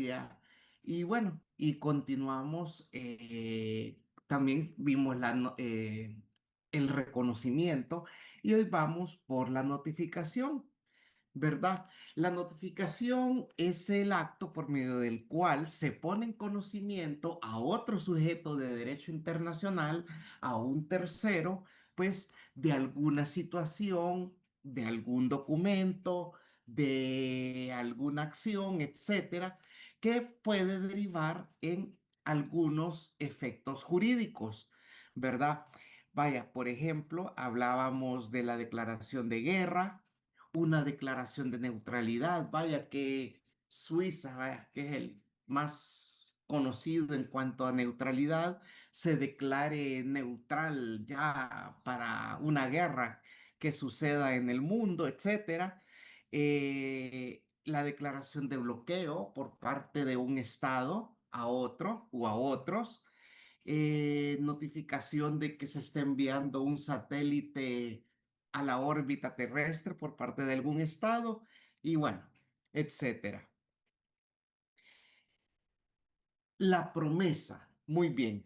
Francia. Y bueno, y continuamos. También vimos el reconocimiento y hoy vamos por la notificación. ¿Verdad? La notificación es el acto por medio del cual se pone en conocimiento a otro sujeto de derecho internacional, a un tercero, pues de alguna situación, de algún documento, de alguna acción, etcétera, que puede derivar en algunos efectos jurídicos, ¿verdad? Vaya, por ejemplo, hablábamos de la declaración de guerra, una declaración de neutralidad, vaya que Suiza, vaya, que es el más conocido en cuanto a neutralidad, se declare neutral ya para una guerra que suceda en el mundo, etcétera. La declaración de bloqueo por parte de un estado a otro o a otros, notificación de que se está enviando un satélite a la órbita terrestre por parte de algún estado y bueno, etcétera. La promesa, muy bien.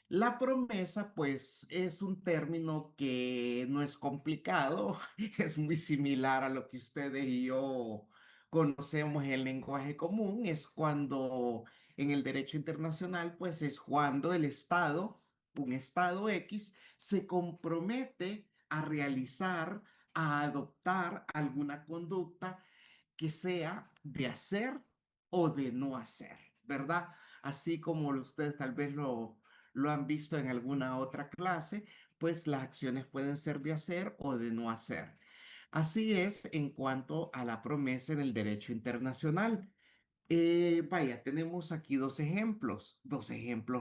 La promesa, pues, es un término que no es complicado, es muy similar a lo que ustedes y yo conocemos en el lenguaje común. Es cuando en el derecho internacional, pues, es cuando el Estado, un Estado X, se compromete a realizar, a adoptar alguna conducta que sea de hacer o de no hacer, ¿verdad? Así como ustedes tal vez lo han visto en alguna otra clase, pues las acciones pueden ser de hacer o de no hacer. Así es en cuanto a la promesa en el derecho internacional. Vaya, tenemos aquí dos ejemplos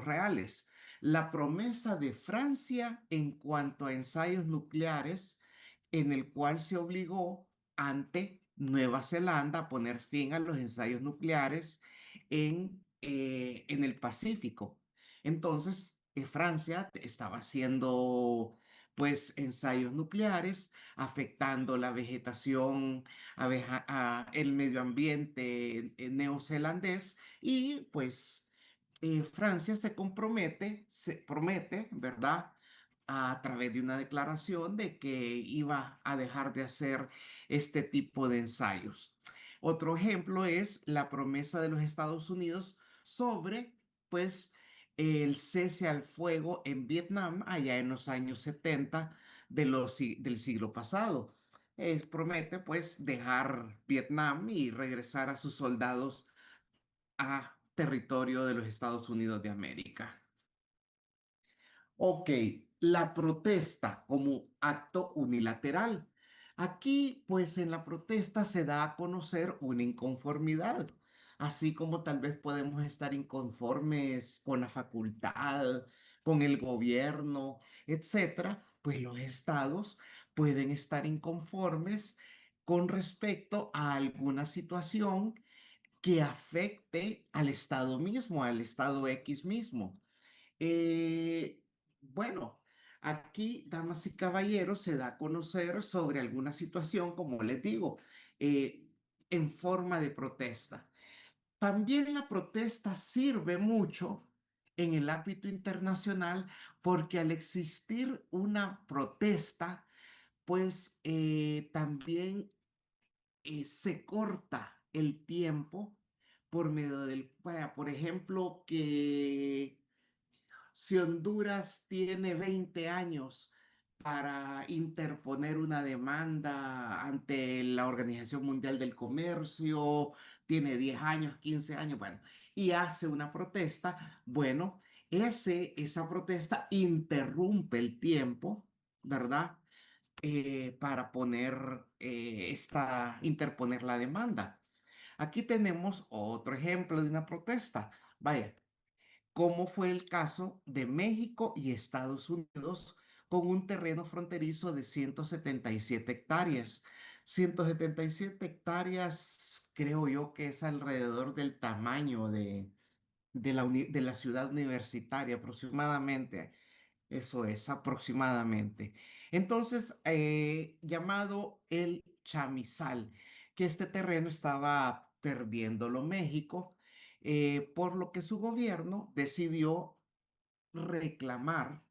reales. La promesa de Francia en cuanto a ensayos nucleares, en el cual se obligó ante Nueva Zelanda a poner fin a los ensayos nucleares en el Pacífico. Entonces, Francia estaba haciendo pues ensayos nucleares, afectando la vegetación, el medio ambiente neozelandés y pues Francia se promete, ¿verdad? A través de una declaración de que iba a dejar de hacer este tipo de ensayos. Otro ejemplo es la promesa de los Estados Unidos sobre, pues, el cese al fuego en Vietnam allá en los años 70 del siglo pasado. Promete, pues, dejar Vietnam y regresar a sus soldados a territorio de los Estados Unidos de América. Ok, la protesta como acto unilateral. Aquí, pues en la protesta se da a conocer una inconformidad, así como tal vez podemos estar inconformes con la facultad, con el gobierno, etcétera, pues los estados pueden estar inconformes con respecto a alguna situación que afecte al estado mismo, al estado X mismo. Eh, bueno, aquí, damas y caballeros, se da a conocer sobre alguna situación, como les digo, eh, en forma de protesta. También la protesta sirve mucho en el ámbito internacional porque al existir una protesta, pues también se corta el tiempo por medio por ejemplo, que si Honduras tiene 20 años para interponer una demanda ante la Organización Mundial del Comercio, tiene 10 años, 15 años, bueno, y hace una protesta, bueno, esa protesta interrumpe el tiempo, ¿verdad? Para interponer la demanda. Aquí tenemos otro ejemplo de una protesta. Vaya, como fue el caso de México y Estados Unidos con un terreno fronterizo de 177 hectáreas. 177 hectáreas, creo yo que es alrededor del tamaño de la ciudad universitaria aproximadamente. Eso es, aproximadamente. Entonces, llamado el chamizal, que este terreno estaba perdiéndolo México. por lo que su gobierno decidió reclamar,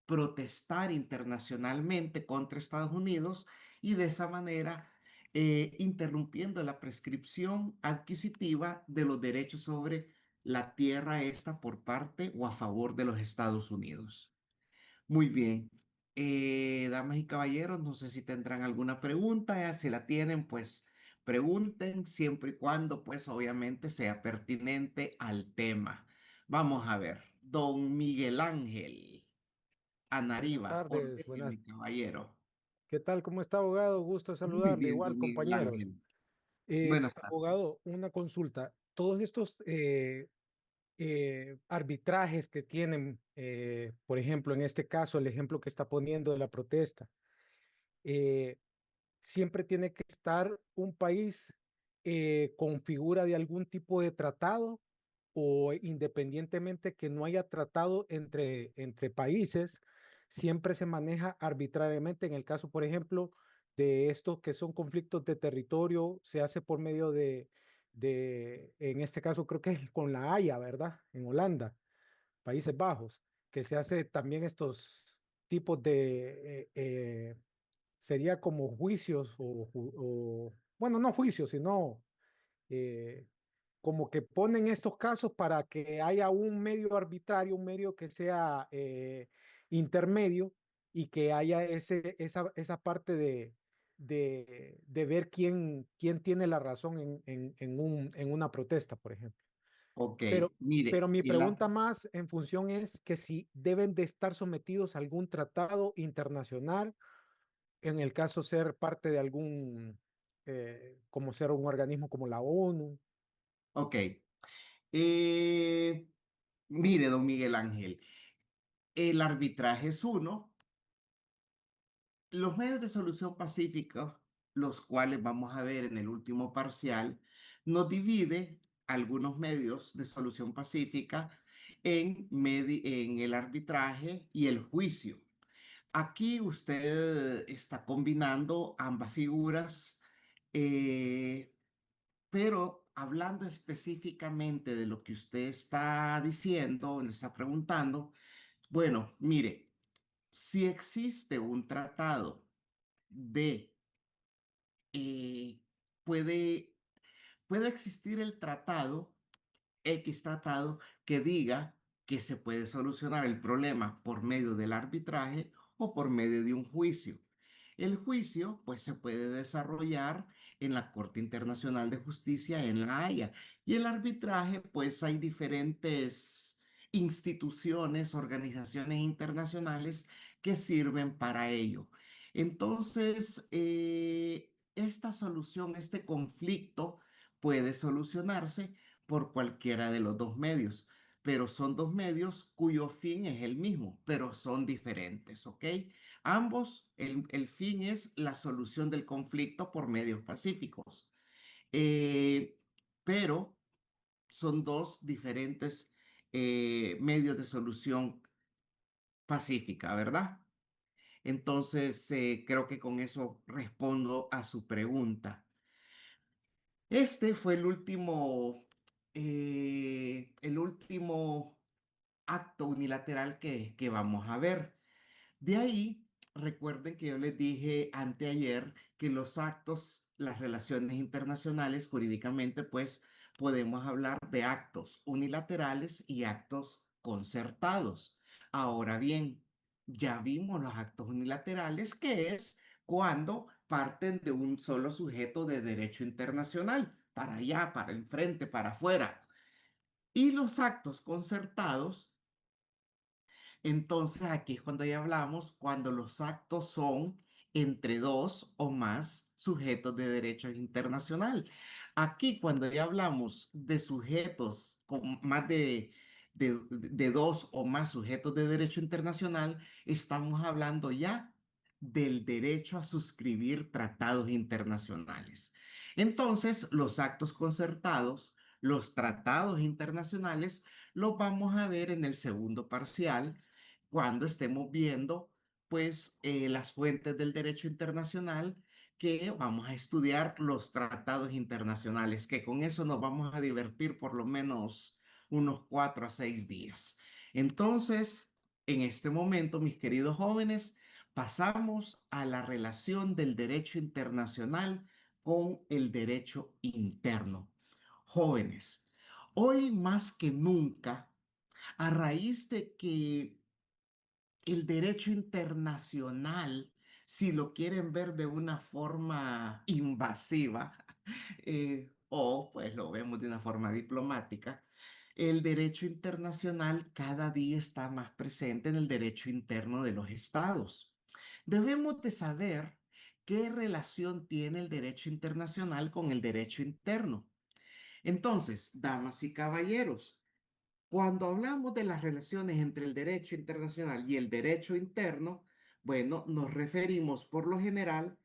protestar internacionalmente contra Estados Unidos y de esa manera interrumpiendo la prescripción adquisitiva de los derechos sobre la tierra esta por parte o a favor de los Estados Unidos. Muy bien. Damas y caballeros, no sé si tendrán alguna pregunta. Si la tienen, pues pregunten siempre y cuando, pues obviamente sea pertinente al tema. Vamos a ver. Don Miguel Ángel Buenas Anariba, tardes, buenas. ordéneme, caballero. ¿Qué tal? ¿Cómo está, abogado? Gusto de Muy saludarle. bien, Igual, don Miguel compañeros. Ángel. Buenas tardes. Abogado, una consulta. Todos estos arbitrajes que tienen, por ejemplo, en este caso, el ejemplo que está poniendo de la protesta, eh, siempre tiene que estar un país con figura de algún tipo de tratado o independientemente que no haya tratado entre países, siempre se maneja arbitrariamente. En el caso, por ejemplo, de estos que son conflictos de territorio, se hace por medio en este caso creo que es con la Haya, ¿verdad? En Holanda, Países Bajos, que se hace también estos tipos sería como juicios bueno, no juicios, sino eh, como que ponen estos casos para que haya un medio arbitrario, un medio que sea intermedio y que haya esa parte de ver quién tiene la razón en una protesta, por ejemplo. Ok, Pero, mire, pero mi y la, pregunta más en función es que si deben de estar sometidos a algún tratado internacional en el caso ser parte de algún, como ser un organismo como la ONU. ok. Eh, Mire, don Miguel Ángel, el arbitraje es uno. Los medios de solución pacífica, los cuales vamos a ver en el último parcial, nos divide algunos medios de solución pacífica en el arbitraje y el juicio. Aquí usted está combinando ambas figuras, eh, pero hablando específicamente de lo que usted está diciendo, le está preguntando, bueno, mire, si existe un tratado de eh, puede, puede existir el tratado, X tratado, que diga que se puede solucionar el problema por medio del arbitraje o por medio de un juicio. El juicio, pues, se puede desarrollar en la Corte Internacional de Justicia en La Haya. Y el arbitraje, pues, hay diferentes instituciones, organizaciones internacionales que sirven para ello. Entonces, esta solución, este conflicto puede solucionarse por cualquiera de los dos medios, pero son dos medios cuyo fin es el mismo, pero son diferentes, ¿ok? Ambos, el fin es la solución del conflicto por medios pacíficos, eh, pero son dos diferentes medios de solución pacífica, ¿verdad? Entonces, creo que con eso respondo a su pregunta. Este fue el último acto unilateral que vamos a ver. De ahí, recuerden que yo les dije anteayer que los actos, las relaciones internacionales, jurídicamente, pues podemos hablar de actos unilaterales y actos concertados. Ahora bien, ya vimos los actos unilaterales, que es cuando parten de un solo sujeto de derecho internacional, para allá, para el frente, para afuera. Y los actos concertados, entonces, aquí es cuando ya hablamos, cuando los actos son entre dos o más sujetos de derecho internacional. Aquí, cuando ya hablamos de sujetos con más de dos o más sujetos de derecho internacional, estamos hablando ya del derecho a suscribir tratados internacionales. Entonces, los actos concertados, los tratados internacionales, los vamos a ver en el segundo parcial cuando estemos viendo, pues, las fuentes del derecho internacional que vamos a estudiar los tratados internacionales, que con eso nos vamos a divertir por lo menos unos 4 a 6 días. Entonces, en este momento, mis queridos jóvenes, pasamos a la relación del derecho internacional con el derecho interno. Jóvenes, hoy más que nunca, a raíz de que el derecho internacional, si lo quieren ver de una forma invasiva, o pues lo vemos de una forma diplomática, el derecho internacional cada día está más presente en el derecho interno de los estados. Debemos de saber qué relación tiene el derecho internacional con el derecho interno. Entonces, damas y caballeros, cuando hablamos de las relaciones entre el derecho internacional y el derecho interno, bueno, nos referimos por lo general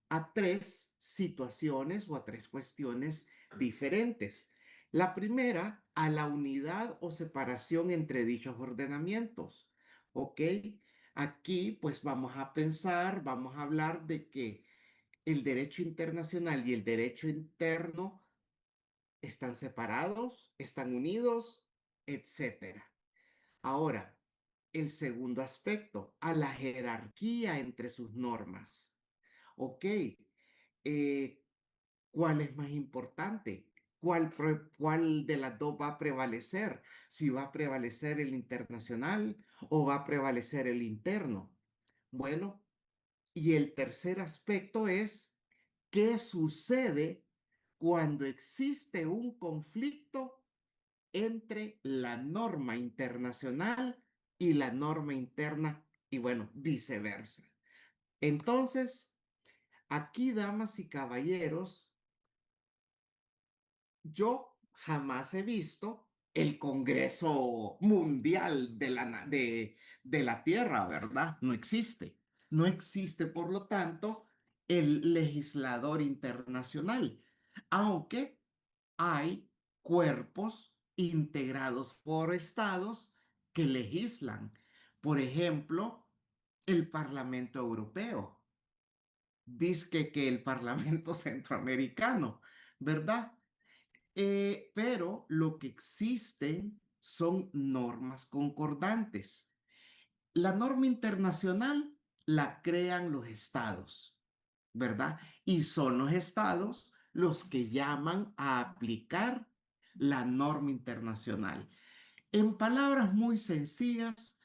a tres situaciones o a tres cuestiones diferentes. La primera, a la unidad o separación entre dichos ordenamientos. ¿Ok? Aquí pues vamos a pensar, vamos a hablar de que el derecho internacional y el derecho interno están separados, están unidos, etcétera. Ahora, el segundo aspecto, a la jerarquía entre sus normas. Ok, ¿cuál es más importante? ¿Cuál de las dos va a prevalecer? ¿Si va a prevalecer el internacional o va a prevalecer el interno? Bueno, y el tercer aspecto es, ¿qué sucede cuando existe un conflicto entre la norma internacional y la norma interna y bueno, viceversa? Entonces, aquí, damas y caballeros, yo jamás he visto el Congreso Mundial de la Tierra, ¿verdad? No existe. No existe, por lo tanto, el legislador internacional, aunque hay cuerpos integrados por estados que legislan. Por ejemplo, el Parlamento Europeo. Dice que el Parlamento Centroamericano, ¿verdad? Pero lo que existen son normas concordantes. La norma internacional la crean los estados, ¿verdad? Y son los estados los que llaman a aplicar la norma internacional. En palabras muy sencillas,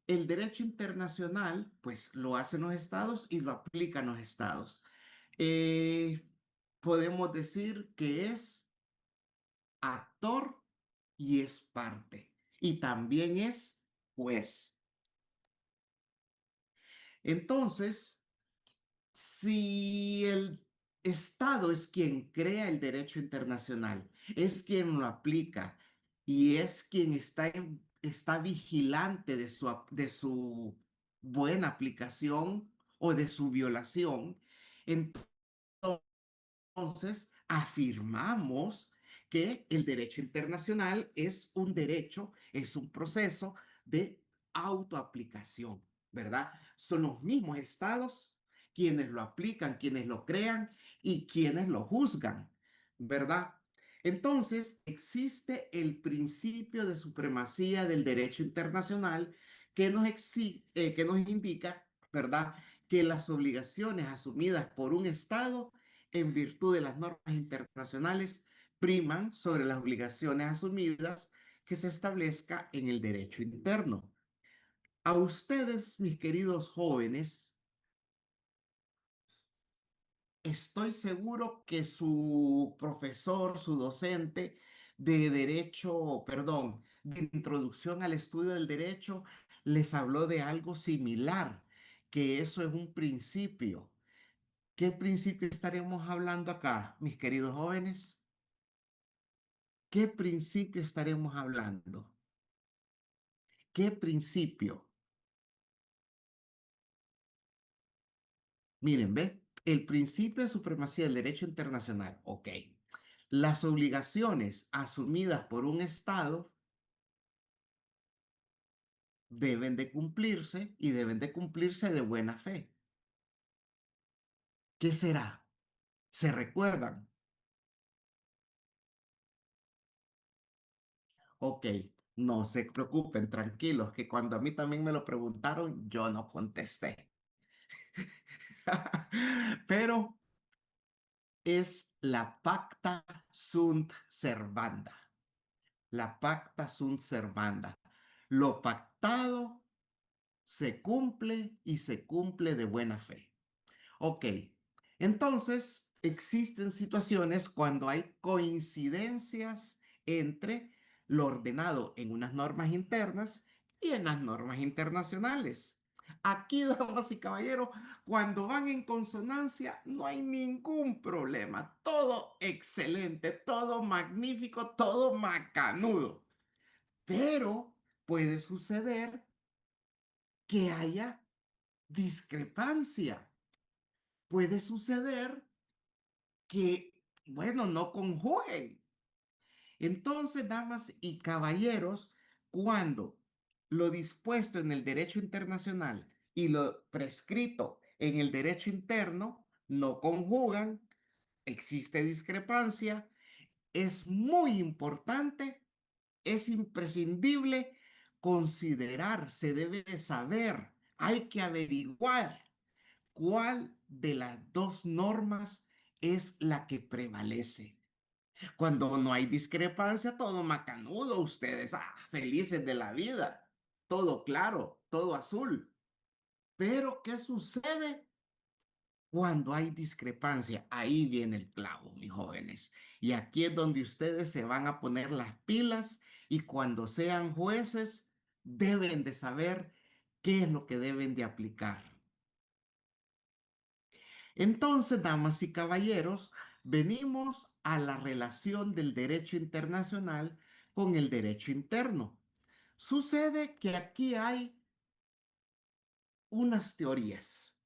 el derecho internacional, pues lo hacen los estados y lo aplican los estados. Eh, Podemos decir que es actor y es parte. Y también es juez. Entonces, si el Estado es quien crea el derecho internacional, es quien lo aplica y es quien está vigilante de su buena aplicación o de su violación, entonces afirmamos que el derecho internacional es un derecho, es un proceso de autoaplicación, ¿verdad? Son los mismos estados quienes lo aplican, quienes lo crean y quienes lo juzgan, ¿verdad? Entonces, existe el principio de supremacía del derecho internacional que nos indica, ¿verdad?, que las obligaciones asumidas por un Estado en virtud de las normas internacionales priman sobre las obligaciones asumidas que se establezca en el derecho interno. A ustedes, mis queridos jóvenes, estoy seguro que su profesor, su docente de derecho, perdón, de introducción al estudio del derecho, les habló de algo similar, que eso es un principio. ¿Qué principio estaremos hablando acá, mis queridos jóvenes? ¿Qué principio estaremos hablando? ¿Qué principio? Miren, ¿ve? El principio de supremacía del derecho internacional. Ok. Las obligaciones asumidas por un Estado deben de cumplirse y deben de cumplirse de buena fe. ¿Qué será? ¿Se recuerdan? Ok, no se preocupen, tranquilos, que cuando a mí también me lo preguntaron, yo no contesté. Pero es la pacta sunt servanda. La pacta sunt servanda. Lo pactado se cumple y se cumple de buena fe. Ok, entonces existen situaciones cuando hay coincidencias entre lo ordenado en unas normas internas y en las normas internacionales. Aquí, damas y caballeros, cuando van en consonancia, no hay ningún problema. Todo excelente, todo magnífico, todo macanudo. Pero puede suceder que haya discrepancia. Puede suceder que, bueno, no conjuguen. Entonces, damas y caballeros, cuando lo dispuesto en el derecho internacional y lo prescrito en el derecho interno no conjugan, existe discrepancia, es muy importante, es imprescindible considerar, se debe de saber, hay que averiguar cuál de las dos normas es la que prevalece. Cuando no hay discrepancia, todo macanudo, ustedes, felices de la vida, todo claro, todo azul. Pero, ¿qué sucede cuando hay discrepancia? Ahí viene el clavo, mis jóvenes. Y aquí es donde ustedes se van a poner las pilas y cuando sean jueces, deben de saber qué es lo que deben de aplicar. Entonces, damas y caballeros, venimos a la relación del derecho internacional con el derecho interno. Sucede que aquí hay unas teorías.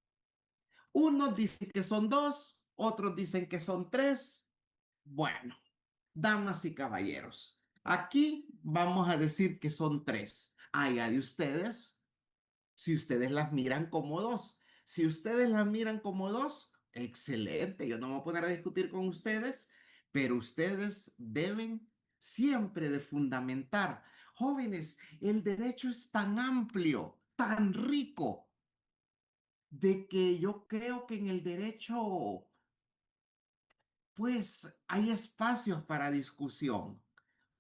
Unos dicen que son dos, otros dicen que son tres. Bueno, damas y caballeros, aquí vamos a decir que son tres. Allá de ustedes, si ustedes las miran como dos. Si ustedes las miran como dos, excelente. Yo no me voy a poner a discutir con ustedes, pero ustedes deben siempre de fundamentar. Jóvenes, el derecho es tan amplio, tan rico, de que yo creo que en el derecho, pues, hay espacios para discusión.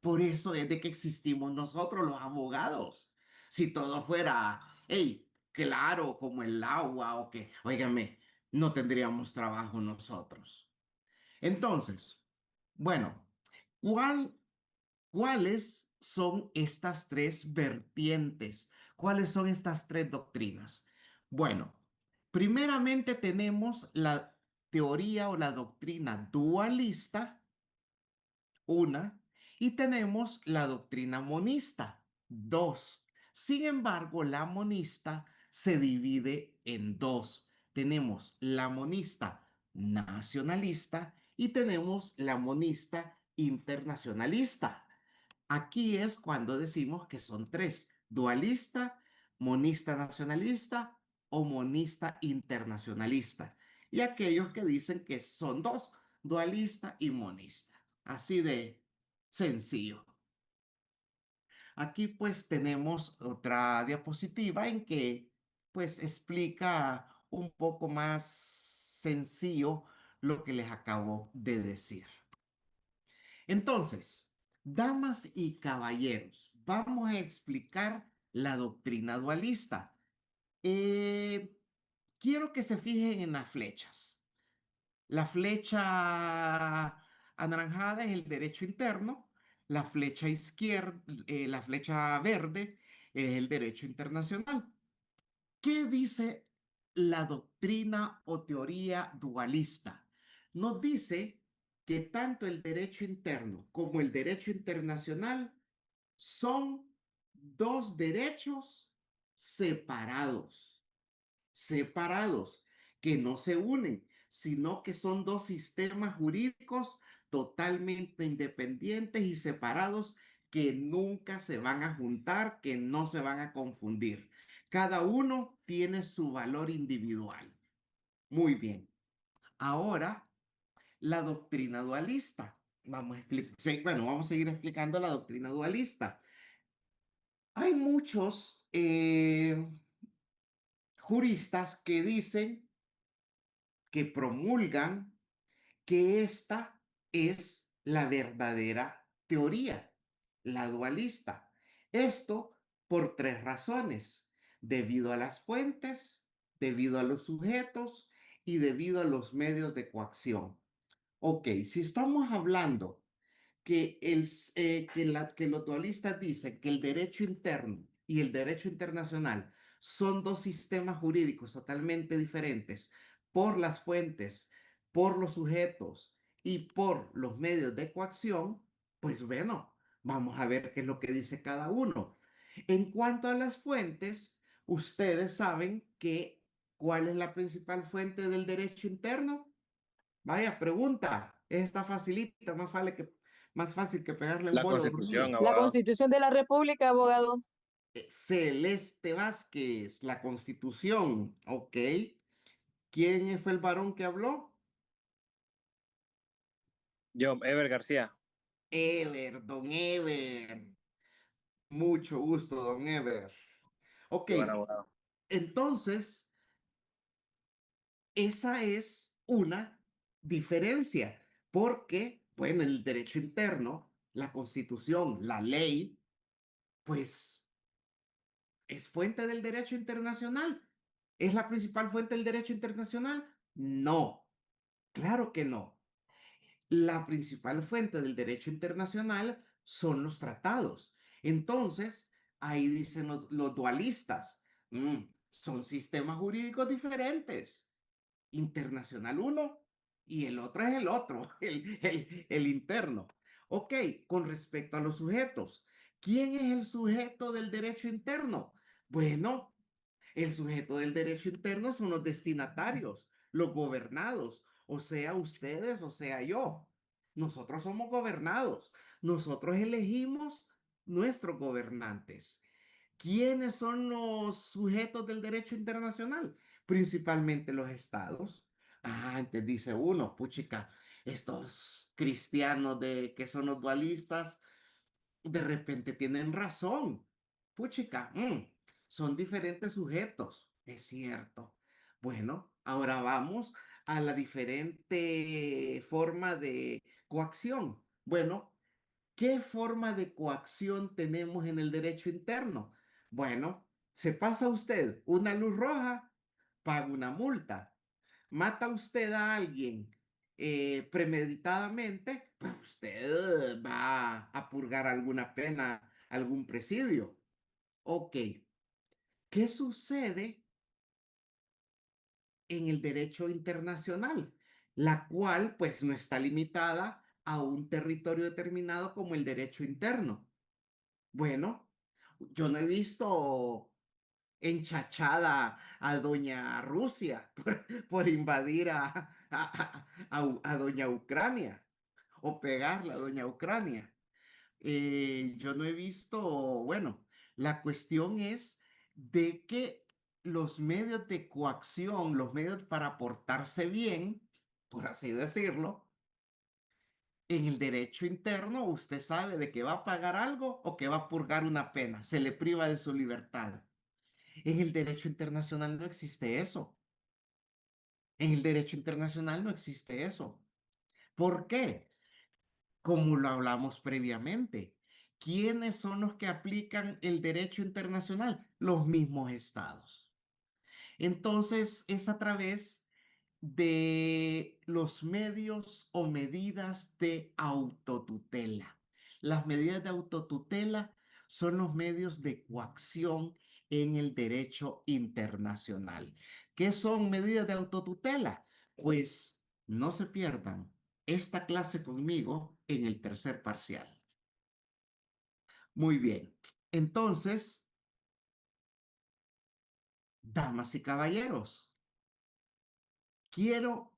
Por eso es de que existimos nosotros los abogados. Si todo fuera, hey, claro, como el agua o que, óigame, no tendríamos trabajo nosotros. Entonces, bueno, ¿cuál, ¿cuáles son estas tres vertientes? ¿Cuáles son estas tres doctrinas? Bueno, primeramente tenemos la teoría o la doctrina dualista, una, y tenemos la doctrina monista, dos. Sin embargo, la monista se divide en dos. Tenemos la monista nacionalista y tenemos la monista internacionalista. Aquí es cuando decimos que son tres: dualista, monista nacionalista o monista internacionalista. Y aquellos que dicen que son dos: dualista y monista. Así de sencillo. Aquí pues tenemos otra diapositiva en que pues explica un poco más sencillo lo que les acabo de decir. Entonces, damas y caballeros, vamos a explicar la doctrina dualista. Eh, Quiero que se fijen en las flechas. La flecha anaranjada es el derecho interno, la flecha izquierda, la flecha verde es el derecho internacional. ¿Qué dice la doctrina o teoría dualista? Nos dice que tanto el derecho interno como el derecho internacional son dos derechos separados, separados, que no se unen, sino que son dos sistemas jurídicos totalmente independientes y separados que nunca se van a juntar, que no se van a confundir. Cada uno tiene su valor individual. Muy bien. Ahora, la doctrina dualista. Sí, bueno, vamos a seguir explicando la doctrina dualista. Hay muchos juristas que dicen, que promulgan que esta es la verdadera teoría, la dualista. Esto por tres razones: debido a las fuentes, debido a los sujetos y debido a los medios de coacción. Ok, si estamos hablando que los dualistas dicen que el derecho interno y el derecho internacional son dos sistemas jurídicos totalmente diferentes por las fuentes, por los sujetos y por los medios de coacción, pues bueno, vamos a ver qué es lo que dice cada uno. En cuanto a las fuentes, ustedes saben que ¿cuál es la principal fuente del derecho interno? Vaya pregunta, esta facilita, más fácil que pegarle un La bolo a otro niño. Constitución, La abogado. Constitución de la República, abogado. Celeste Vázquez, la Constitución, ok. ¿Quién fue el varón que habló? Yo, Ever García. Ever, don Ever. Mucho gusto, don Ever. Ok, Qué buen abogado. entonces, esa es una diferencia, porque, bueno, el derecho interno, la Constitución, la ley, pues ¿es fuente del derecho internacional? ¿Es la principal fuente del derecho internacional? No, claro que no. La principal fuente del derecho internacional son los tratados. Entonces, ahí dicen los dualistas, son sistemas jurídicos diferentes. Internacional uno y el otro es el otro, el interno. Ok, con respecto a los sujetos, ¿quién es el sujeto del derecho interno? Bueno, el sujeto del derecho interno son los destinatarios, los gobernados, o sea, ustedes, o sea, yo. Nosotros somos gobernados. Nosotros elegimos nuestros gobernantes. ¿Quiénes son los sujetos del derecho internacional? Principalmente los estados. Ah, antes dice uno, puchica, estos cristianos que son los dualistas, de repente tienen razón. Puchica, son diferentes sujetos, es cierto. Bueno, ahora vamos a la diferente forma de coacción. Bueno, ¿qué forma de coacción tenemos en el derecho interno? Bueno, se pasa usted una luz roja, paga una multa. Mata usted a alguien premeditadamente, pues usted va a purgar alguna pena, algún presidio. Ok, ¿qué sucede en el derecho internacional? La cual pues no está limitada a un territorio determinado como el derecho interno. Bueno, yo no he visto enchachada a doña Rusia por invadir a doña Ucrania o pegarla a doña Ucrania. Yo no he visto, bueno, la cuestión es de que los medios de coacción, los medios para portarse bien, por así decirlo, en el derecho interno, usted sabe de que va a pagar algo o que va a purgar una pena, se le priva de su libertad. En el derecho internacional no existe eso. En el derecho internacional no existe eso. ¿Por qué? Como lo hablamos previamente. ¿Quiénes son los que aplican el derecho internacional? Los mismos estados. Entonces, es a través de los medios o medidas de autotutela. Las medidas de autotutela son los medios de coacción en el derecho internacional. ¿Qué son medidas de autotutela? Pues no se pierdan esta clase conmigo en el tercer parcial. Muy bien. Entonces, damas y caballeros, quiero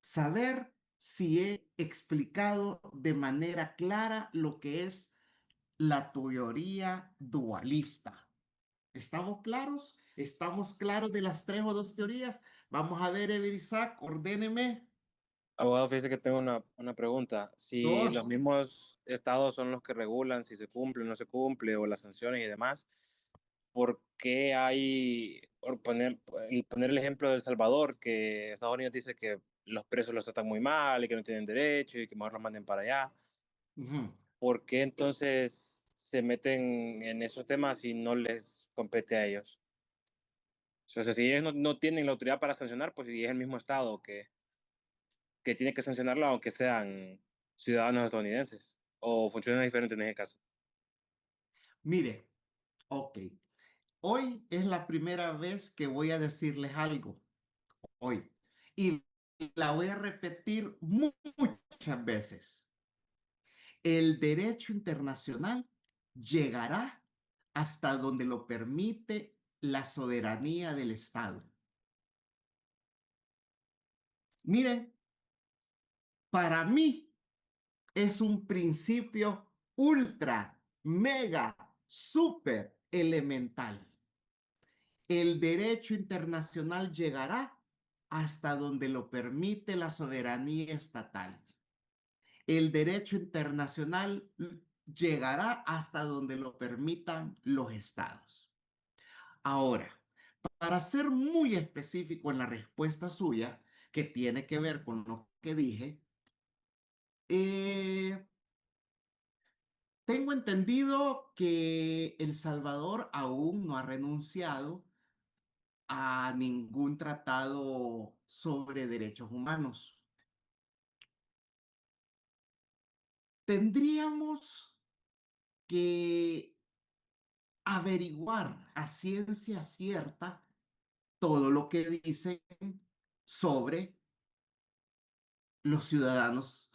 saber si he explicado de manera clara lo que es la teoría dualista. ¿Estamos claros? ¿Estamos claros de las tres o dos teorías? Vamos a ver, Ever Isaac, ordéneme. Abogado, fíjese que tengo una pregunta. Si los Dos. mismos estados son los que regulan si se cumple o no se cumple, o las sanciones y demás, ¿por qué hay, poner el ejemplo de El Salvador, que Estados Unidos dice que los presos los tratan muy mal y que no tienen derecho y que mejor los manden para allá? Ujú. ¿Por qué entonces se meten en esos temas y no les compete a ellos? O sea, si ellos no tienen la autoridad para sancionar, pues y es el mismo estado que tiene que sancionarlo aunque sean ciudadanos estadounidenses, o funciona diferente en ese caso. Mire, ok. Hoy es la primera vez que voy a decirles algo. Hoy. Y la voy a repetir muchas veces. El derecho internacional llegará hasta donde lo permite la soberanía del Estado. Miren, para mí es un principio ultra, mega, súper elemental. El derecho internacional llegará hasta donde lo permite la soberanía estatal. El derecho internacional llegará hasta donde lo permitan los estados. Ahora, para ser muy específico en la respuesta suya, que tiene que ver con lo que dije, eh, tengo entendido que El Salvador aún no ha renunciado a ningún tratado sobre derechos humanos. Tendríamos que averiguar a ciencia cierta todo lo que dicen sobre los ciudadanos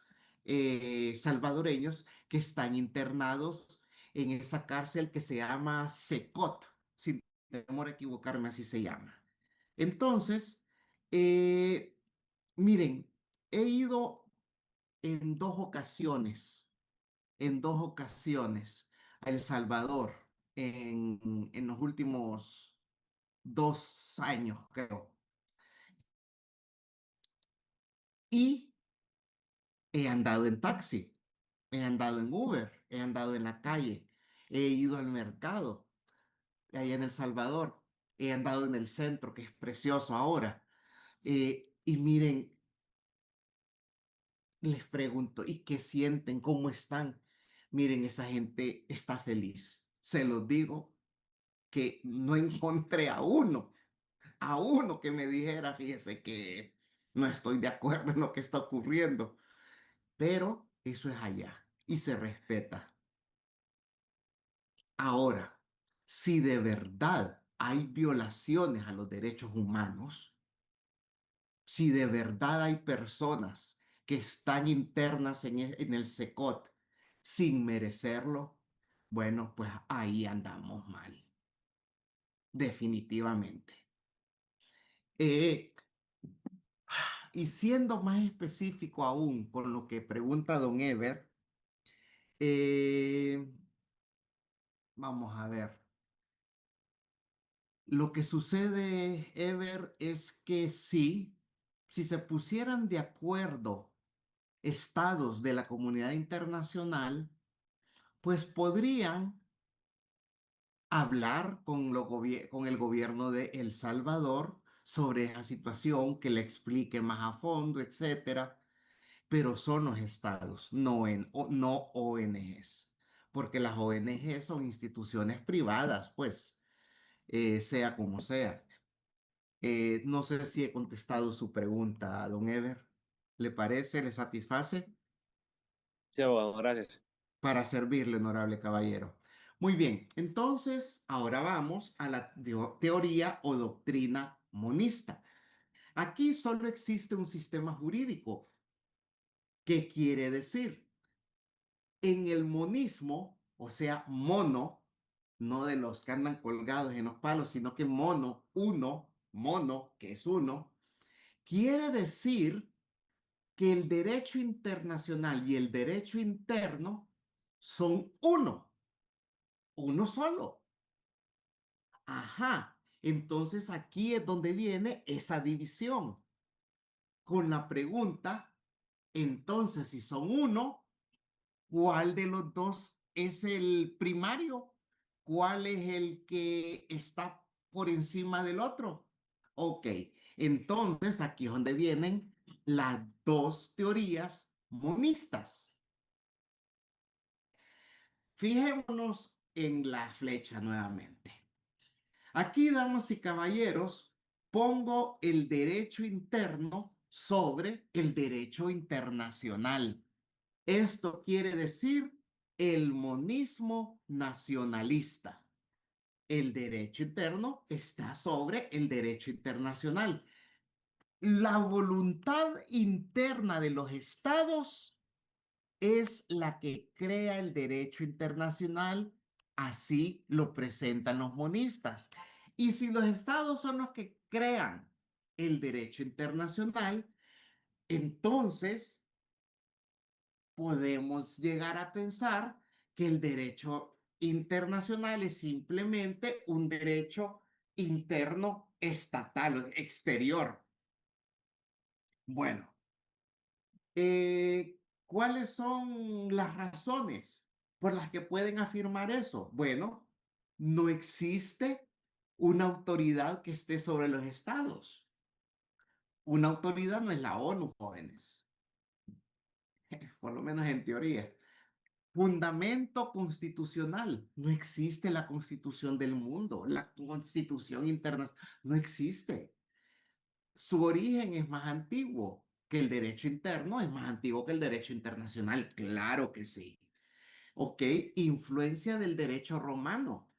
salvadoreños que están internados en esa cárcel que se llama Secot, sin temor a equivocarme, así se llama. Entonces, eh, miren, he ido en dos ocasiones a El Salvador en los últimos 2 años, creo. Y he andado en taxi, he andado en Uber, he andado en la calle, he ido al mercado, allá en El Salvador, he andado en el centro, que es precioso ahora. Y miren, les pregunto, ¿y qué sienten? ¿Cómo están? Miren, esa gente está feliz. Se los digo que no encontré a uno que me dijera, fíjese que no estoy de acuerdo en lo que está ocurriendo, pero eso es allá y se respeta. Ahora, si de verdad hay violaciones a los derechos humanos, si de verdad hay personas que están internas en el SECOT sin merecerlo, bueno, pues ahí andamos mal, definitivamente. Eh, y siendo más específico aún con lo que pregunta don Ever, eh, vamos a ver. Lo que sucede, Ever, es que sí, si se pusieran de acuerdo estados de la comunidad internacional, pues podrían hablar con el gobierno de El Salvador sobre esa situación, que le explique más a fondo, etcétera. Pero son los estados, no ONGs, porque las ONGs son instituciones privadas, pues, sea como sea. No sé si he contestado su pregunta, don Ever. ¿Le parece? ¿Le satisface? Sí, abogado, gracias. Para servirle, honorable caballero. Muy bien, entonces ahora vamos a la teoría o doctrina monista. Aquí solo existe un sistema jurídico. ¿Qué quiere decir? En el monismo, o sea, mono, no de los que andan colgados en los palos, sino que mono, uno, mono, que es uno, quiere decir que el derecho internacional y el derecho interno son uno solo. Ajá. Entonces aquí es donde viene esa división con la pregunta, entonces si son uno, ¿cuál de los dos es el primario? ¿Cuál es el que está por encima del otro? Ok, entonces aquí es donde vienen las dos teorías monistas. Fijémonos en la flecha nuevamente. Aquí, damas y caballeros, pongo el derecho interno sobre el derecho internacional. Esto quiere decir el monismo nacionalista. El derecho interno está sobre el derecho internacional. La voluntad interna de los estados es la que crea el derecho internacional, así lo presentan los monistas. Y si los estados son los que crean el derecho internacional, entonces podemos llegar a pensar que el derecho internacional es simplemente un derecho interno estatal, exterior. Bueno, ¿cuáles son las razones por las que pueden afirmar eso? Bueno, no existe una autoridad que esté sobre los estados. Una autoridad no es la ONU, jóvenes, por lo menos en teoría. Fundamento constitucional. No existe la constitución del mundo. La constitución internacional no existe. Su origen es más antiguo que el derecho interno, es más antiguo que el derecho internacional. Claro que sí. Ok, influencia del derecho romano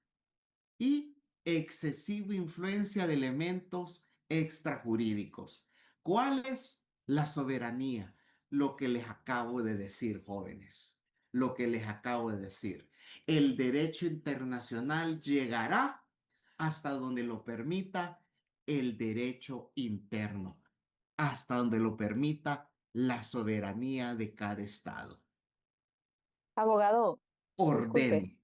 y excesiva influencia de elementos extrajurídicos. ¿Cuál es la soberanía? Lo que les acabo de decir, jóvenes. Lo que les acabo de decir. El derecho internacional llegará hasta donde lo permita el derecho interno, hasta donde lo permita la soberanía de cada estado. Abogado, disculpe. Ordene.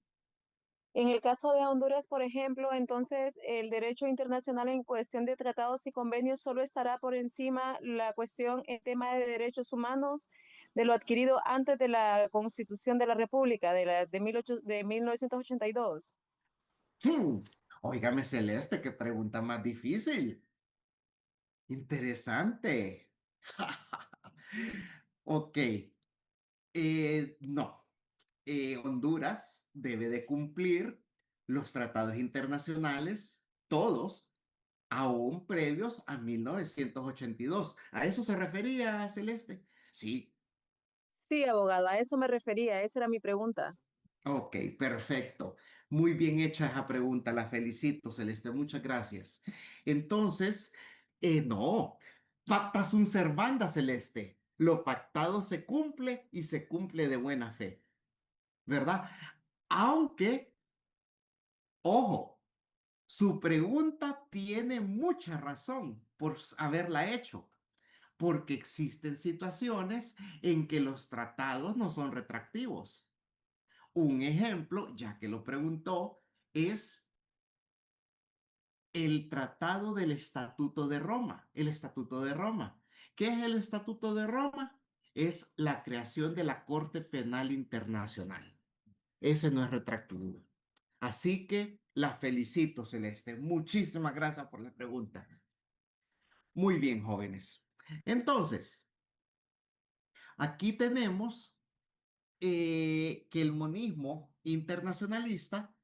En el caso de Honduras, por ejemplo, entonces el derecho internacional en cuestión de tratados y convenios solo estará por encima la cuestión en tema de derechos humanos de lo adquirido antes de la Constitución de la República de 1982. Óigame, Celeste, qué pregunta más difícil. Interesante. Ok, no. Honduras debe de cumplir los tratados internacionales, todos, aún previos a 1982. ¿A eso se refería, Celeste? Sí. Sí, abogado, a eso me refería, esa era mi pregunta. Ok, perfecto. Muy bien hecha esa pregunta. La felicito, Celeste. Muchas gracias. Entonces, no, pacta sunt servanda, Celeste. Lo pactado se cumple y se cumple de buena fe, ¿verdad? Aunque, ojo, su pregunta tiene mucha razón por haberla hecho, porque existen situaciones en que los tratados no son retractivos. Un ejemplo, ya que lo preguntó, es el Tratado del Estatuto de Roma. El Estatuto de Roma. ¿Qué es el Estatuto de Roma? Es la creación de la Corte Penal Internacional. Ese no es retractivo. Así que la felicito, Celeste. Muchísimas gracias por la pregunta. Muy bien, jóvenes. Entonces, aquí tenemos que el monismo internacionalista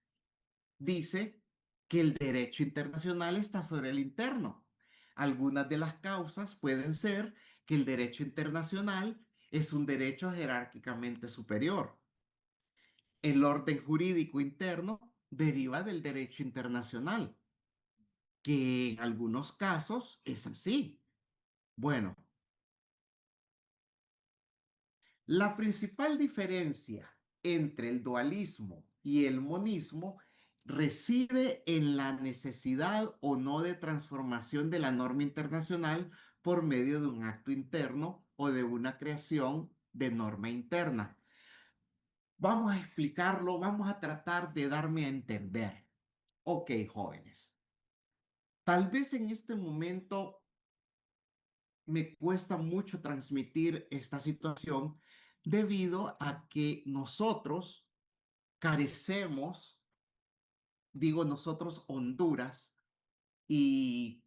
dice que el derecho internacional está sobre el interno. Algunas de las causas pueden ser que el derecho internacional es un derecho jerárquicamente superior. El orden jurídico interno deriva del derecho internacional, que en algunos casos es así. Bueno, la principal diferencia entre el dualismo y el monismo reside en la necesidad o no de transformación de la norma internacional por medio de un acto interno o de una creación de norma interna. Vamos a explicarlo, vamos a tratar de darme a entender. Ok, jóvenes. Tal vez en este momento me cuesta mucho transmitir esta situación debido a que nosotros carecemos, digo nosotros, Honduras y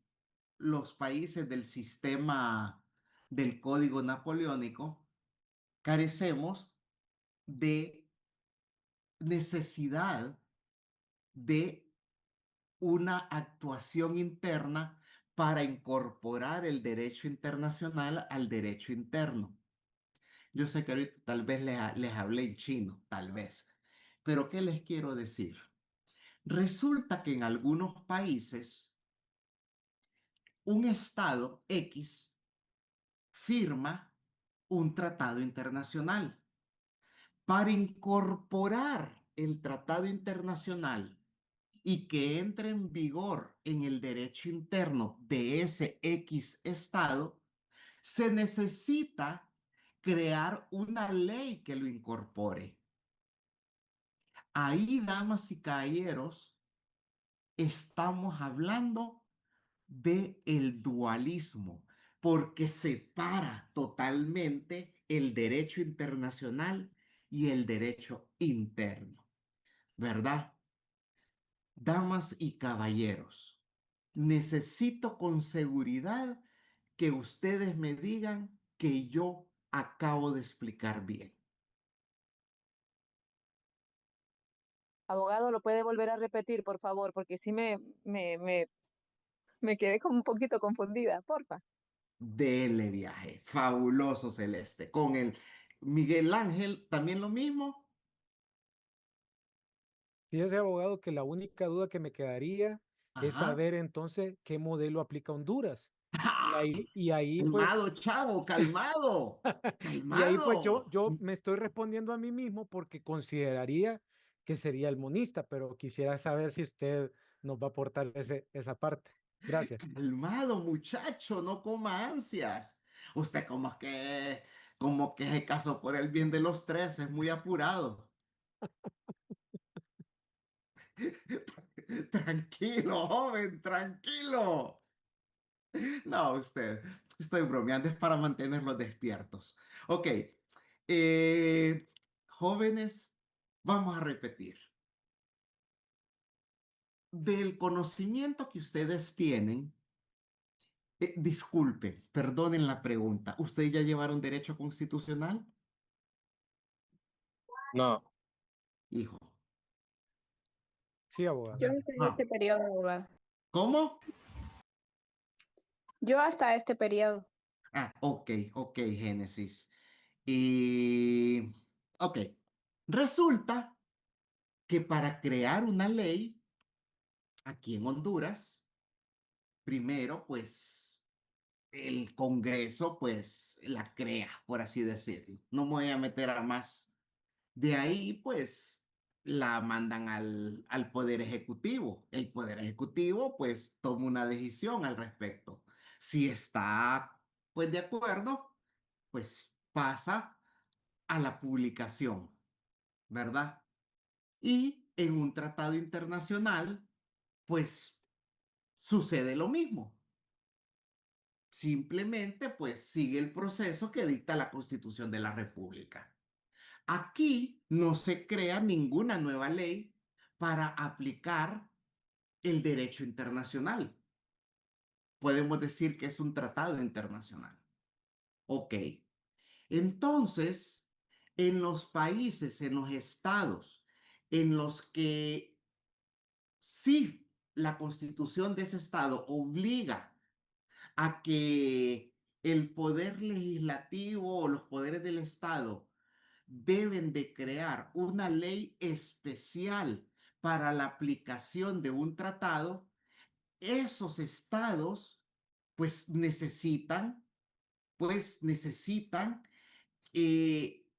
los países del sistema del Código Napoleónico, carecemos de necesidad de una actuación interna para incorporar el derecho internacional al derecho interno. Yo sé que ahorita tal vez les hablé en chino, tal vez, pero ¿qué les quiero decir? Resulta que en algunos países un estado X firma un tratado internacional. Para incorporar el tratado internacional y que entre en vigor en el derecho interno de ese X estado, se necesita crear una ley que lo incorpore. Ahí, damas y caballeros, estamos hablando de el dualismo, porque separa totalmente el derecho internacional y el derecho interno, ¿verdad? Damas y caballeros, necesito con seguridad que ustedes me digan que yo acabo de explicar bien. Abogado, ¿lo puede volver a repetir, por favor? Porque sí me quedé como un poquito confundida, porfa. Dele viaje, fabuloso Celeste. Con el Miguel Ángel, ¿también lo mismo? Fíjese, abogado, que la única duda que me quedaría es Ajá. saber entonces qué modelo aplica Honduras. Y ahí pues, Calmado, chavo, calmado, y ahí pues calmado. yo me estoy respondiendo a mí mismo porque consideraría que sería el monista, pero quisiera saber si usted nos va a aportar esa parte. Gracias. Calmado, muchacho, no coma ansias. Usted como que se casó por el bien de los tres, es muy apurado. Tranquilo, joven, tranquilo. No, estoy bromeando, es para mantenerlos despiertos. Ok, jóvenes, vamos a repetir. Del conocimiento que ustedes tienen, disculpen, perdonen la pregunta, ¿ustedes ya llevaron derecho constitucional? No, Hijo. Sí, abogado. Yo hasta Ah, este periodo, abogado. ¿cómo? Yo hasta este periodo. Ah, ok, ok, Génesis. Y, ok, resulta que para crear una ley aquí en Honduras, primero, pues, el Congreso, pues, la crea, por así decirlo. No me voy a meter a más. De ahí, pues, la mandan al Poder Ejecutivo. El Poder Ejecutivo, pues, toma una decisión al respecto. Si está, pues, de acuerdo, pues, pasa a la publicación, ¿verdad? Y en un tratado internacional, pues, sucede lo mismo. Simplemente, pues, sigue el proceso que dicta la Constitución de la República. Aquí no se crea ninguna nueva ley para aplicar el derecho internacional. Podemos decir que es un tratado internacional. Ok. Entonces, en los países, en los estados en los que sí la constitución de ese estado obliga a que el poder legislativo o los poderes del estado deben de crear una ley especial para la aplicación de un tratado, esos estados pues necesitan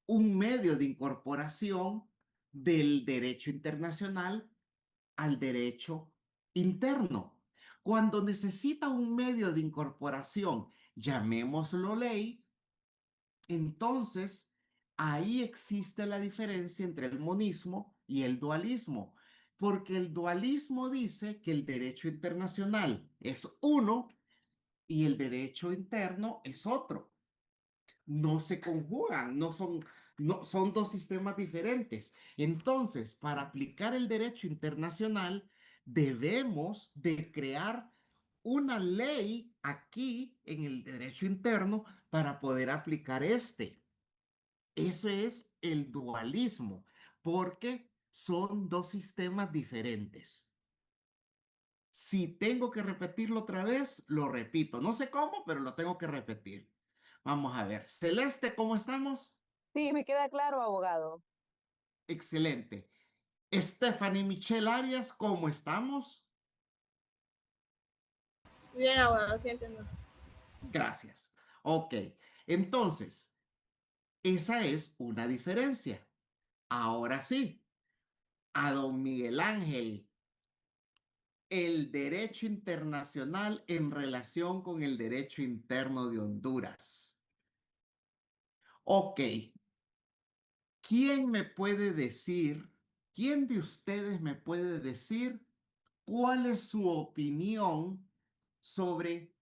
un medio de incorporación del derecho internacional al derecho interno. Cuando necesita un medio de incorporación, llamémoslo ley, entonces ahí existe la diferencia entre el monismo y el dualismo. Porque el dualismo dice que el derecho internacional es uno y el derecho interno es otro. No se conjugan, no son dos sistemas diferentes. Entonces, para aplicar el derecho internacional, debemos de crear una ley aquí en el derecho interno para poder aplicar este. Eso es el dualismo, porque son dos sistemas diferentes. Si tengo que repetirlo otra vez, lo repito. No sé cómo, pero lo tengo que repetir. Vamos a ver. Celeste, ¿cómo estamos? Sí, me queda claro, abogado. Excelente. Stephanie Michelle Arias, ¿cómo estamos? Bien, abogado, sí entiendo. Gracias. Ok. Entonces, esa es una diferencia. Ahora sí, a don Miguel Ángel, el derecho internacional en relación con el derecho interno de Honduras. Ok, ¿quién me puede decir, quién de ustedes me puede decir cuál es su opinión sobre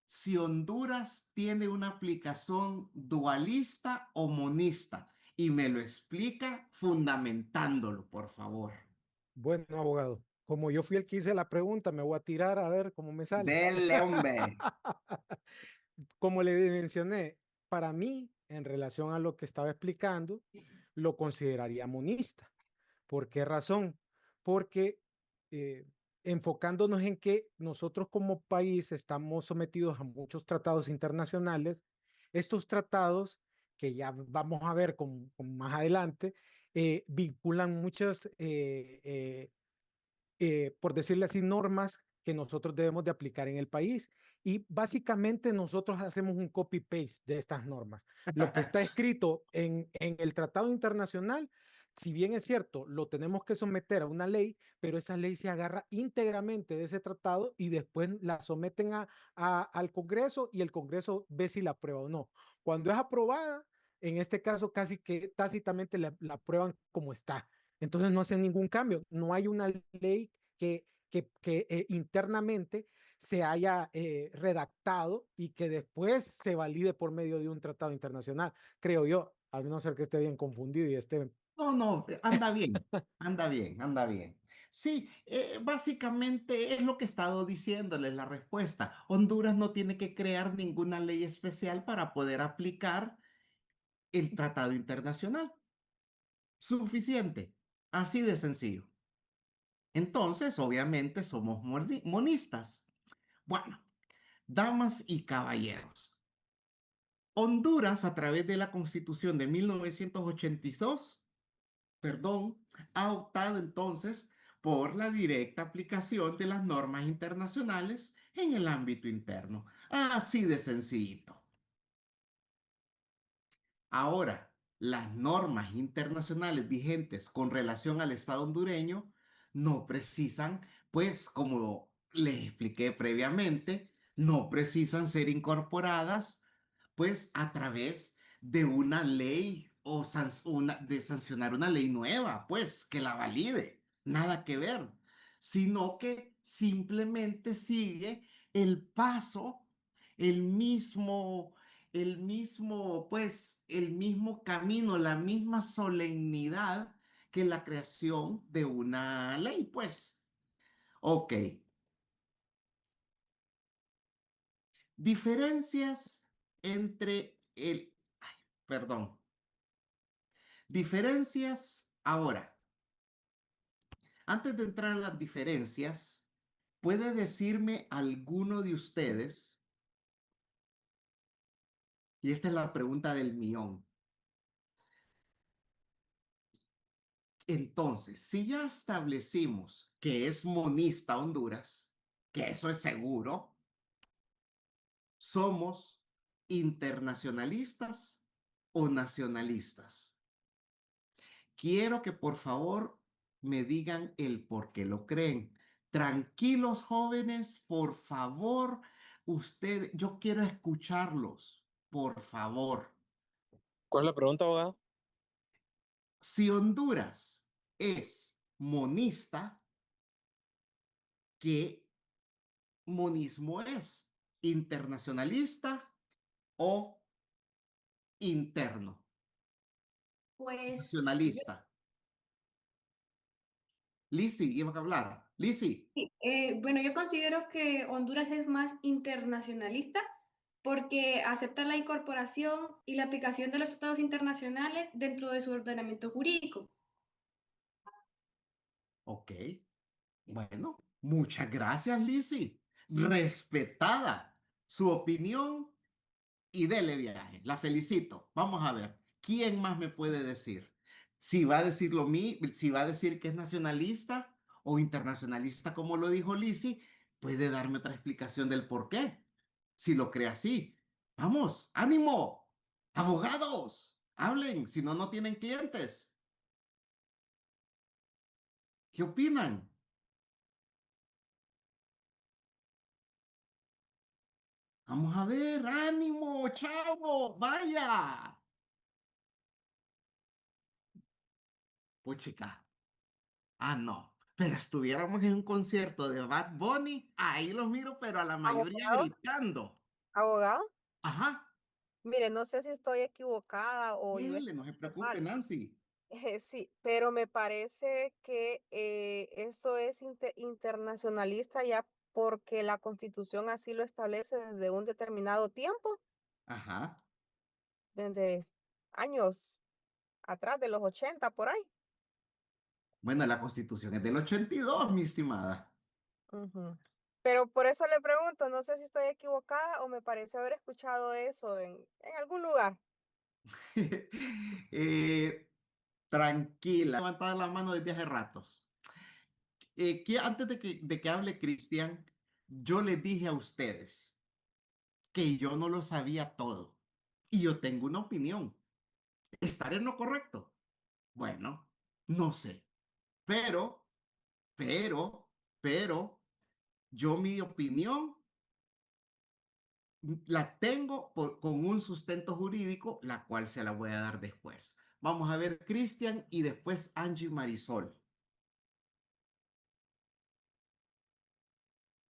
si Honduras tiene una aplicación dualista o monista? Y me lo explica fundamentándolo, por favor. Bueno, abogado, como yo fui el que hice la pregunta, me voy a tirar a ver cómo me sale. Dele, hombre. Como le mencioné, para mí, en relación a lo que estaba explicando, lo consideraría monista. ¿Por qué razón? Porque eh, enfocándonos en que nosotros como país estamos sometidos a muchos tratados internacionales, estos tratados, que ya vamos a ver con más adelante, vinculan muchas por decirle así, normas que nosotros debemos de aplicar en el país. Y básicamente nosotros hacemos un copy-paste de estas normas. Lo que está escrito en el Tratado Internacional, si bien es cierto, lo tenemos que someter a una ley, pero esa ley se agarra íntegramente de ese tratado y después la someten al Congreso y el Congreso ve si la aprueba o no. Cuando es aprobada, en este caso casi que tácitamente la aprueban como está. Entonces no hacen ningún cambio. No hay una ley que internamente se haya redactado y que después se valide por medio de un tratado internacional, creo yo, a no ser que esté bien confundido y esté... No, no, anda bien, anda bien, anda bien. Sí, básicamente es lo que he estado diciéndoles la respuesta. Honduras no tiene que crear ninguna ley especial para poder aplicar el tratado internacional. Suficiente, así de sencillo. Entonces, obviamente, somos monistas. Bueno, damas y caballeros, Honduras, a través de la Constitución de 1982, perdón, ha optado entonces por la directa aplicación de las normas internacionales en el ámbito interno. Así de sencillito. Ahora, las normas internacionales vigentes con relación al Estado hondureño no precisan, pues como les expliqué previamente, no precisan ser incorporadas, pues a través de una ley o de sancionar una ley nueva, pues que la valide. Nada que ver, sino que simplemente sigue el paso, el mismo el mismo camino, la misma solemnidad que la creación de una ley, pues. Ok. Diferencias entre perdón. Diferencias ahora. Antes de entrar a las diferencias, ¿puede decirme alguno de ustedes? Y esta es la pregunta del millón. Entonces, si ya establecimos que es monista Honduras, que eso es seguro, ¿somos internacionalistas o nacionalistas? Quiero que por favor me digan el por qué lo creen. Tranquilos jóvenes, por favor, yo quiero escucharlos, por favor. ¿Cuál es la pregunta, abogado? Si Honduras es monista, ¿qué monismo es? ¿Internacionalista o interno? Pues Nacionalista. Lisi, iba a hablar. Lisi. bueno, yo considero que Honduras es más internacionalista porque acepta la incorporación y la aplicación de los tratados internacionales dentro de su ordenamiento jurídico. Ok. Bueno, muchas gracias, Lisi. Respetada su opinión y dele viaje. La felicito. Vamos a ver, ¿quién más me puede decir? Si va a decir si va a decir que es nacionalista o internacionalista, como lo dijo Lisi, puede darme otra explicación del por qué. Si lo cree así. Vamos, ánimo. Abogados, hablen, si no, no tienen clientes. ¿Qué opinan? Vamos a ver, ánimo, chavo, vaya. Pues chica, ah, no. Pero estuviéramos en un concierto de Bad Bunny, ahí los miro, pero a la mayoría Abogado, gritando. abogado, Ajá, mire, no sé si estoy equivocada o yo déjele, no se estoy preocupe, mal. Nancy. Sí, pero me parece que esto es internacionalista ya porque la Constitución así lo establece desde un determinado tiempo, Ajá. desde años atrás, de los 80 por ahí. Bueno, la Constitución es del 82, mi estimada. Ujú. Pero por eso le pregunto, no sé si estoy equivocada o me pareció haber escuchado eso en algún lugar. Eh, tranquila, levantada la mano desde hace ratos. Antes de que hable Cristian, yo les dije a ustedes que yo no lo sabía todo y yo tengo una opinión. ¿Estaré en lo correcto? Bueno, no sé, pero, pero, pero, yo mi opinión la tengo con un sustento jurídico, la cual se la voy a dar después. Vamos a ver Cristian y después Angie Marisol.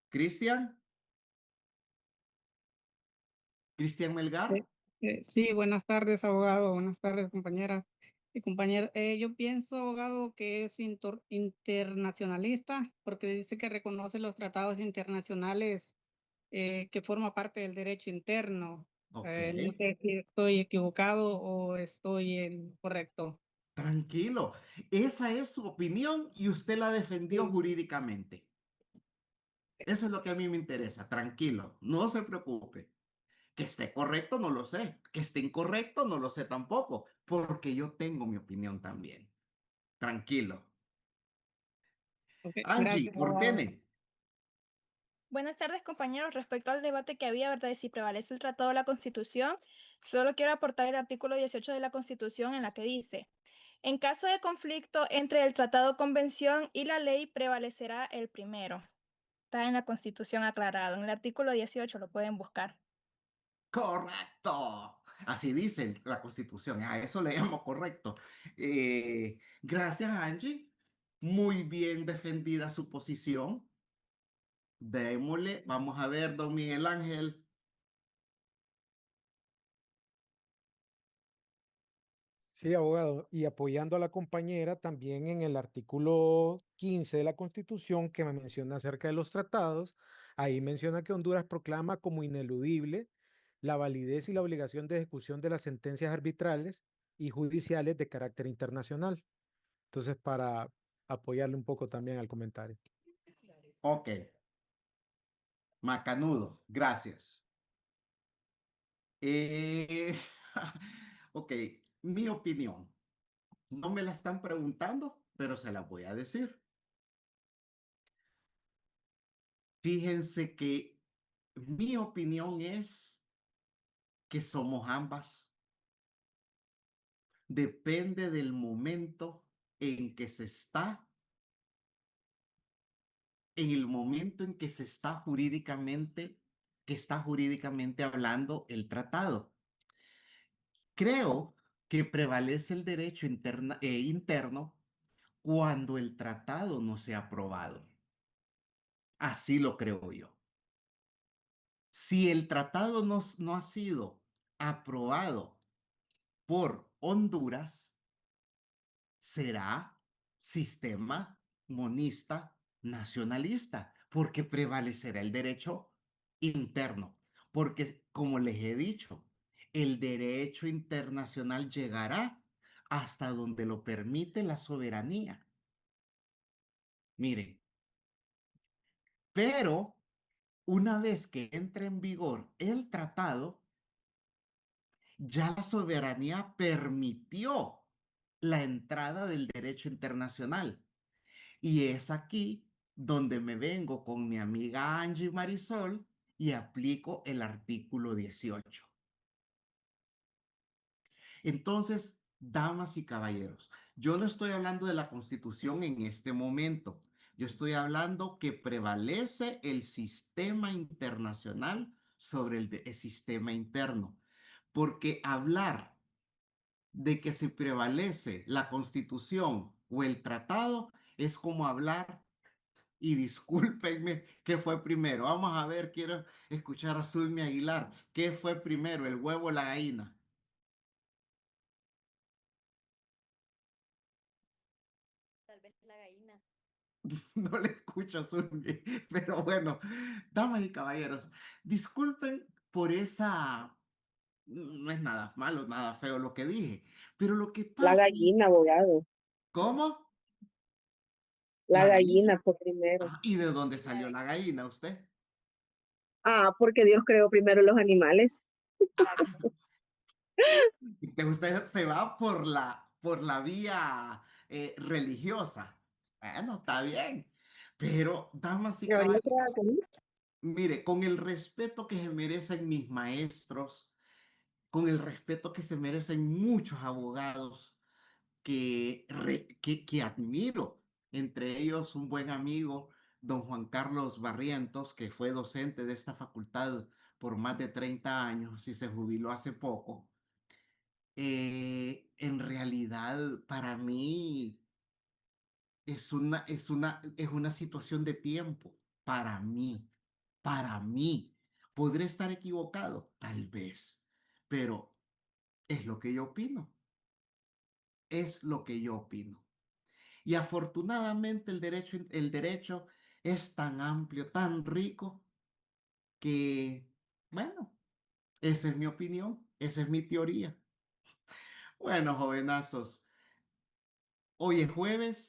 Cristian, Cristian Melgar. Sí, buenas tardes, abogado. Buenas tardes, compañeras y compañeros. Yo pienso, abogado, que es internacionalista porque dice que reconoce los tratados internacionales que forma parte del derecho interno. Ok, No sé si estoy equivocado o estoy en correcto. tranquilo. Esa es su opinión y usted la defendió Sí. jurídicamente. Eso es lo que a mí me interesa. Tranquilo, no se preocupe. Que esté correcto, no lo sé. Que esté incorrecto, no lo sé tampoco, porque yo tengo mi opinión también. Tranquilo. Ok, Angie, gracias, abogado. ordene. Buenas tardes, compañeros. Respecto al debate que había, ¿verdad? De si prevalece el tratado o la Constitución, solo quiero aportar el artículo 18 de la Constitución en la que dice, en caso de conflicto entre el tratado o convención y la ley, prevalecerá el primero. Está en la Constitución aclarado. En el artículo 18 lo pueden buscar. Correcto. Así dice la Constitución. A eso le llamo correcto. Gracias, Angie. Muy bien defendida su posición. Démosle. Vamos a ver, don Miguel Ángel. Sí, abogado, y apoyando a la compañera también en el artículo 15 de la Constitución que me menciona acerca de los tratados, ahí menciona que Honduras proclama como ineludible la validez y la obligación de ejecución de las sentencias arbitrales y judiciales de carácter internacional. Entonces, para apoyarle un poco también al comentario. Ok. Macanudo. Gracias. Eh, ok. Mi opinión. No me la están preguntando, pero se la voy a decir. Fíjense que mi opinión es que somos ambas. Depende del momento en que se está, en el momento en que está jurídicamente hablando el tratado. Creo que prevalece el derecho interno cuando el tratado no sea aprobado. Así lo creo yo. Si el tratado no ha sido aprobado por Honduras, será sistema monista nacionalista, porque prevalecerá el derecho interno. Porque, como les he dicho, el derecho internacional llegará hasta donde lo permite la soberanía. Miren, pero una vez que entre en vigor el tratado, ya la soberanía permitió la entrada del derecho internacional. Y es aquí donde me vengo con mi amiga Angie Marisol y aplico el artículo 18. Entonces, damas y caballeros, yo no estoy hablando de la Constitución en este momento. Yo estoy hablando que prevalece el sistema internacional sobre el sistema interno. Porque hablar de que si prevalece la Constitución o el tratado es como hablar, y discúlpenme, ¿qué fue primero? Vamos a ver, quiero escuchar a Zulmi Aguilar. ¿Qué fue primero, el huevo o la gallina? Tal vez la gallina. No le escucho a Zulmi, pero bueno, damas y caballeros, disculpen por esa, no es nada malo, nada feo lo que dije, pero lo que La pasa, gallina, abogado. ¿cómo? La La gallina. gallina fue primero. Ah, ¿y de dónde salió la gallina usted? Ah, porque Dios creó primero los animales. Usted se va por la vía religiosa. Bueno, está bien. Pero, damas y Teoría caballeros, creacionista. mire, con el respeto que se merecen mis maestros, con el respeto que se merecen muchos abogados que admiro, entre ellos un buen amigo, don Juan Carlos Barrientos, que fue docente de esta facultad por más de 30 años y se jubiló hace poco. En realidad, para mí es una situación de tiempo. Para mí. ¿Podré estar equivocado? Tal vez, pero es lo que yo opino. Es lo que yo opino. Y afortunadamente el derecho es tan amplio, tan rico, que, bueno, esa es mi opinión, esa es mi teoría. Bueno, jovenazos, hoy es jueves